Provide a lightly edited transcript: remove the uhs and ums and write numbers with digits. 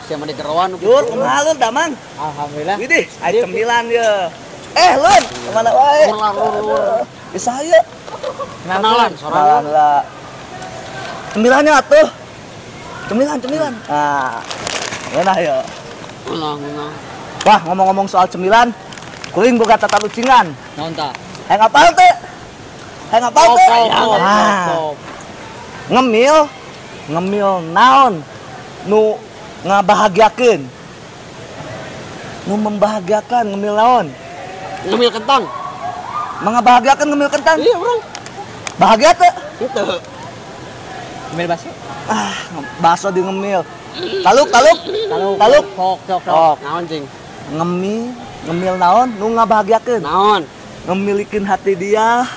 siapa di keroan. Jur, kumaha lun damang? Alhamdulillah. Widih, aya cemilan ye. Lun, kemana wae? Lur. Di saya. Kenalan, Kenalan lah. Cemilannya atuh. Cemilan. Nah, mana ya? Ulang. Wah, ngomong-ngomong soal cemilan, kuring boga tata lucingan. Naon tah? Hayang apal teh? Pop. Ngemil naon nu ngabahagiakeun, nu membahagiakan ngemil naon, Ngemil kentang. mengabahagiakan ngemil kentang. Iya, Bro. Bahagia teh? Itu. Ngemil bakso. Bakso di ngemil. Taluk. Tok. Naon cing? Ngemil naon nu ngabahagiakeun, Naon? ngemilikeun hati dia.